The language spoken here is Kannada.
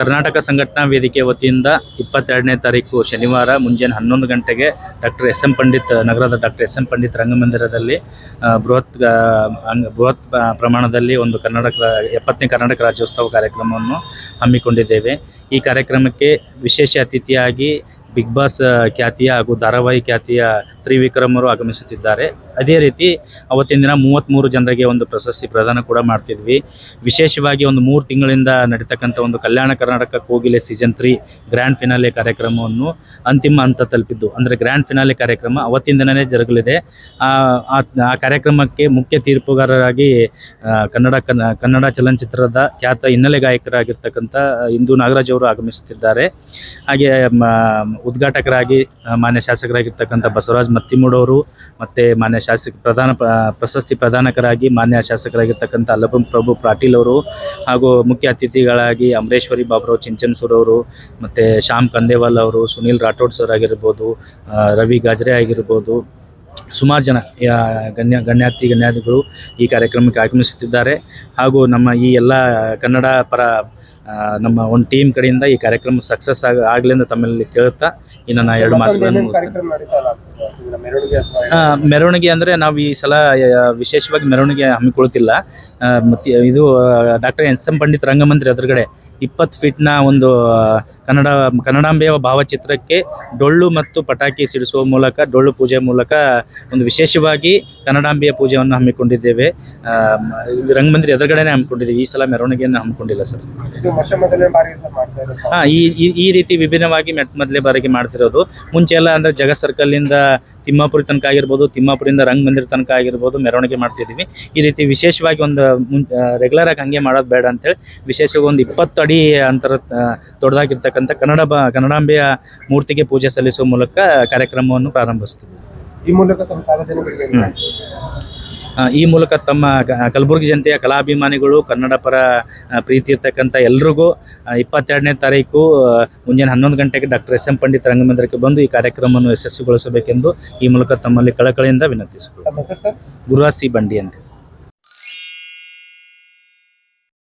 ಕರ್ನಾಟಕ ಸಂಘಟನಾ ವೇದಿಕೆ ವತಿಯಿಂದ 22ನೇ ತಾರೀಕು ಶನಿವಾರ ಮುಂಜಾನೆ 11 ಗಂಟೆಗೆ ಡಾಕ್ಟರ್ ಎಸ್ ಎಂ ಪಂಡಿತ್ ನಗರದ ಡಾಕ್ಟರ್ ಎಸ್ ಎಂ ಪಂಡಿತ್ ರಂಗಮಂದಿರದಲ್ಲಿ ಬೃಹತ್ ಪ್ರಮಾಣದಲ್ಲಿ ಒಂದು 70ನೇ ಕರ್ನಾಟಕ ರಾಜ್ಯೋತ್ಸವ ಕಾರ್ಯಕ್ರಮವನ್ನು ಹಮ್ಮಿಕೊಂಡಿದ್ದೇವೆ. ಈ ಕಾರ್ಯಕ್ರಮಕ್ಕೆ ವಿಶೇಷ ಅತಿಥಿಯಾಗಿ ಬಿಗ್ ಬಾಸ್ ಖ್ಯಾತಿಯ ಹಾಗೂ ಧಾರಾವಾಹಿ ಖ್ಯಾತಿಯ ತ್ರಿವಿಕ್ರಮರು ಆಗಮಿಸುತ್ತಿದ್ದಾರೆ. ಅದೇ ರೀತಿ ಅವತ್ತಿನ ದಿನ 33 ಜನರಿಗೆ ಒಂದು ಪ್ರಶಸ್ತಿ ಪ್ರದಾನ ಕೂಡ ಮಾಡ್ತಿದ್ವಿ. ವಿಶೇಷವಾಗಿ ಒಂದು 3 ತಿಂಗಳಿಂದ ನಡೀತಕ್ಕಂಥ ಒಂದು ಕಲ್ಯಾಣ ಕರ್ನಾಟಕ ಕೋಗಿಲೆ ಸೀಸನ್ 3 ಗ್ರ್ಯಾಂಡ್ ಫಿನಾಲೆ ಕಾರ್ಯಕ್ರಮವನ್ನು ಅಂತಿಮ ಹಂತ ತಲುಪಿದ್ದು. ಅಂದರೆ ಗ್ರ್ಯಾಂಡ್ ಫಿನಾಲೆ ಕಾರ್ಯಕ್ರಮ ಅವತ್ತಿನ ದಿನವೇ ಜರುಗಲಿದೆ. ಆ ಕಾರ್ಯಕ್ರಮಕ್ಕೆ ಮುಖ್ಯ ತೀರ್ಪುಗಾರರಾಗಿ ಕನ್ನಡ ಚಲನಚಿತ್ರದ ಖ್ಯಾತ ಹಿನ್ನೆಲೆ ಗಾಯಕರಾಗಿರ್ತಕ್ಕಂಥ ಇಂದು ನಾಗರಾಜ್ ಅವರು ಆಗಮಿಸುತ್ತಿದ್ದಾರೆ. ಹಾಗೆ ಉದ್ಘಾಟಕರಾಗಿ ಮಾನ್ಯ ಶಾಸಕರಾಗಿರ್ತಕ್ಕಂಥ ಬಸವರಾಜ ಮತ್ತಿಮೂಡವರು ಮತ್ತು ಮಾನ್ಯ ಪ್ರಶಸ್ತಿ ಪ್ರದಾನಕರಾಗಿ ಮಾನ್ಯ ಶಾಸಕರಾಗಿರ್ತಕ್ಕಂಥ ಅಲ್ಲಭಂ ಪ್ರಭು ಪಾಟೀಲ್ ಅವರು ಹಾಗೂ ಮುಖ್ಯ ಅತಿಥಿಗಳಾಗಿ ಅಮರೇಶ್ವರಿ ಬಾಬುರಾವ್ ಚಿಂಚನ್ಸೂರ್ ಅವರು ಮತ್ತು ಶ್ಯಾಮ್ ಕಂದೇವಾಲ್ ಅವರು, ಸುನೀಲ್ ರಾಠೋಡ್ ಸರ್ ಆಗಿರ್ಬೋದು, ರವಿ ಗಾಜ್ರೆ ಆಗಿರ್ಬೋದು, ಸುಮಾರು ಜನ ಗಣ್ಯಾತಿಗಳು ಈ ಕಾರ್ಯಕ್ರಮಕ್ಕೆ ಆಗಮಿಸುತ್ತಿದ್ದಾರೆ. ಹಾಗೂ ನಮ್ಮ ಈ ಎಲ್ಲ ಕನ್ನಡ ಪರ ನಮ್ಮ ಒಂದು ಟೀಮ್ ಕಡೆಯಿಂದ ಈ ಕಾರ್ಯಕ್ರಮ ಸಕ್ಸಸ್ ಆಗಲಿ ಅಂತ ತಮ್ಮಲ್ಲಿ ಕೇಳುತ್ತಾ ಇನ್ನು ನಾ 2 ಮಾತುಗಳನ್ನು ಮೆರವಣಿಗೆ ಅಂದರೆ ನಾವು ಈ ಸಲ ವಿಶೇಷವಾಗಿ ಮೆರವಣಿಗೆ ಹಮ್ಮಿಕೊಳ್ತಿಲ್ಲ. ಮತ್ತು ಇದು ಡಾಕ್ಟರ್ ಎಸ್ ಎಂ ಪಂಡಿತ್ ರಂಗಮಂದಿರ ಎದುರುಗಡೆ 20 ಫೀಟ್ನ ಒಂದು ಕನ್ನಡಾಂಬೆಯ ಭಾವಚಿತ್ರಕ್ಕೆ ಡೊಳ್ಳು ಮತ್ತು ಪಟಾಕಿ ಸಿಡಿಸುವ ಮೂಲಕ, ಡೊಳ್ಳು ಪೂಜೆ ಮೂಲಕ ಒಂದು ವಿಶೇಷವಾಗಿ ಕನ್ನಡಾಂಬೆಯ ಪೂಜೆಯನ್ನು ಹಮ್ಮಿಕೊಂಡಿದ್ದೇವೆ. ರಂಗಮಂದಿರ ಎದುರುಗಡೆನೇ ಹಮ್ಮಿಕೊಂಡಿದ್ದೀವಿ. ಈ ಸಲ ಮೆರವಣಿಗೆಯನ್ನು ಹಮ್ಮಿಕೊಂಡಿಲ್ಲ ಸರ್. ಈ ರೀತಿ ವಿಭಿನ್ನವಾಗಿ ಮೊದಲೇ ಬಾರಿಗೆ ಮಾಡ್ತಿರೋದು. ಮುಂಚೆ ಎಲ್ಲ ಅಂದರೆ ಜಗ ಸರ್ಕಲ್ನಿಂದ ತಿಮ್ಮಾಪುರಿ ತನಕ ಆಗಿರ್ಬೋದು, ತಿಮ್ಮಾಪುರಿಂದ ರಂಗಮಂದಿರ ತನಕ ಆಗಿರ್ಬೋದು ಮೆರವಣಿಗೆ ಮಾಡ್ತಿದ್ದೀವಿ. ಈ ರೀತಿ ವಿಶೇಷವಾಗಿ ಒಂದು ರೆಗ್ಯುಲರಾಗಿ ಹಂಗೆ ಮಾಡೋದು ಬೇಡ ಅಂತೇಳಿ ವಿಶೇಷವಾಗಿ ಒಂದು 20 ಅಡಿ ಅಂತರ ದೊಡ್ಡದಾಗಿರ್ತಕ್ಕಂಥ ಕನ್ನಡಾಂಬೆಯ ಮೂರ್ತಿಗೆ ಪೂಜೆ ಸಲ್ಲಿಸುವ ಮೂಲಕ ಕಾರ್ಯಕ್ರಮವನ್ನು ಪ್ರಾರಂಭಿಸ್ತೀವಿ. ಈ ಮೂಲಕ ತಮ್ಮ ಕಲಬುರಗಿ ಜನತೆಯ ಕಲಾಭಿಮಾನಿಗಳು, ಕನ್ನಡ ಪರ ಪ್ರೀತಿ ಇರ್ತಕ್ಕಂಥ ಎಲ್ರಿಗೂ 22ನೇ ತಾರೀಕು ಮುಂಜಾನೆ 11 ಗಂಟೆಗೆ ಡಾಕ್ಟರ್ ಎಸ್ ಎಂ ಪಂಡಿತ್ ರಂಗಮಂದಿರಕ್ಕೆ ಬಂದು ಈ ಕಾರ್ಯಕ್ರಮವನ್ನು ಯಶಸ್ವಿಗೊಳಿಸಬೇಕೆಂದು ಈ ಮೂಲಕ ತಮ್ಮಲ್ಲಿ ಕಳಕಳಿಯಿಂದ ವಿನಂತಿಸಿಕೊಳ್ಳುತ್ತೇನೆ. ಗುರುರಾಜ್ ಸಿ ಬಂಡಿ ಅಂತ.